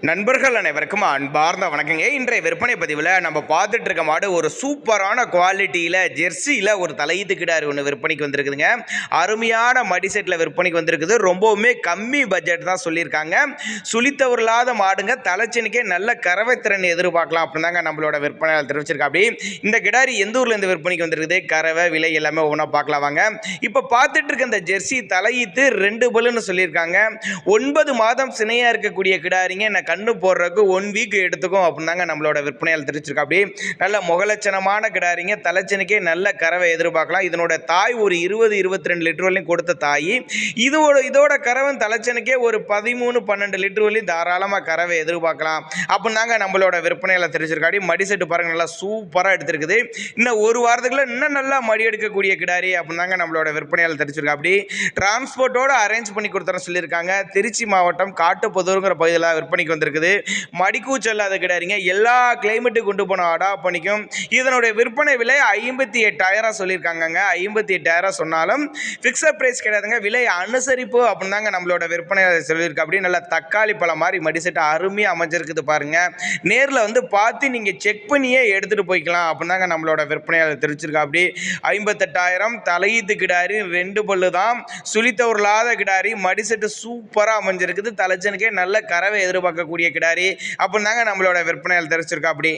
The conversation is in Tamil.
நண்பர்கள் அனைவருக்கும் அன்பார்ந்த வணக்கங்க. இன்றைய விற்பனை பதிவில் நம்ம பார்த்துட்டு இருக்க மாடு ஒரு சூப்பரான குவாலிட்டியில் ஜெர்சியில் ஒரு தலையீத்து கிடாரி ஒன்று விற்பனைக்கு வந்திருக்குதுங்க. அருமையான மடி செட்டில் விற்பனைக்கு வந்திருக்குது. ரொம்பவுமே கம்மி பட்ஜெட் தான் சொல்லியிருக்காங்க. சுழித்தவர்களாத மாடுங்க, தலைச்சனுக்கே நல்ல கறவைத்திறன் எதிர்பார்க்கலாம் அப்படின்னு தாங்க நம்மளோட விற்பனையாளர் தெரிவிச்சிருக்கா. அப்படி இந்த கிடாரி எந்த ஊரில் இருந்து விற்பனைக்கு வந்திருக்குது, கறவை விலை எல்லாமே ஒவ்வொன்றா பார்க்கலாம் வாங்க. இப்போ பார்த்துட்டு இருக்க இந்த ஜெர்சி தலையீத்து 2 பல்லுன்னு சொல்லியிருக்காங்க. 9 மாதம் சினையாக இருக்கக்கூடிய கிடாரிங்க கண்ணு போடுறதுக்கு 1 வீக் எடுத்துக்கும் அப்படின்னு தாங்க நம்மளோட விற்பனையால் தெரிவிச்சிருக்கா. அப்படி நல்ல முகலட்சணமான கிடாரிங்க, தலைச்சனுக்கே நல்ல கறவை எதிர்பார்க்கலாம். இதனோட தாய் ஒரு 20-22 லிட்டர் வரையும் கொடுத்த தாய். இதோட கறவை தலைச்சனுக்கே ஒரு 13-12 லிட்டர் வரையும் தாராளமாக கறவை எதிர்பார்க்கலாம் அப்படின்னு தாங்க நம்மளோட விற்பனையால் தெரிவிச்சிருக்கா. அப்படி மடி செட்டு பாருங்க, நல்லா சூப்பராக எடுத்திருக்குது. இன்னும் ஒரு வாரத்துக்குள்ள இன்னும் நல்லா மடி எடுக்கக்கூடிய கிடாரி அப்படின்னு தாங்க நம்மளோட விற்பனையால் தெரிவிச்சிருக்கா. அப்படி டிரான்ஸ்போர்ட்டோட அரேஞ்ச் பண்ணி கொடுத்துற சொல்லியிருக்காங்க. திருச்சி மாவட்டம் காட்டுப்புதூருங்கிற பகுதியில் விற்பனைக்கு வந்திருக்குது. மடிக்கூச்சல் இல்லாத கிடாரிங்க, எல்லா கிளைமேட்டுக்கு கொண்டு போன அடா பண்ணிக்கும். இதனுடைய விற்பனை விலை 58,000 சொல்லியிருக்காங்க. 58,000 சொன்னாலும் ஃபிக்ஸட் பிரைஸ் கிடையாதுங்க, விலை அனுசரிப்பு அப்படின்னு தாங்க நம்மளோட விற்பனை சொல்லியிருக்கா. அப்படி நல்ல தக்காளி பழம் மாதிரி மடி செட்டு அருமையாக அமைஞ்சிருக்குது பாருங்க. நேரில் வந்து பார்த்து நீங்கள் செக் பண்ணியே எடுத்துகிட்டு போய்க்கலாம் அப்படின்னு தாங்க நம்மளோட விற்பனையாளர் தெரிவிச்சிருக்கா. அப்படி 58,000 தலையீத்து கிடாரி, 2 பல்லு தான், சுழித்தவர்களாத கிடாரி, மடி செட்டு சூப்பராக அமைஞ்சிருக்குது. தலைச்சனுக்கே நல்ல கறவை எதிர்பார்க்கக்கூடிய கிடாரி அப்படின்னு தாங்க நம்மளோட விற்பனையாளர் தெரிவிச்சிருக்கா. அப்படி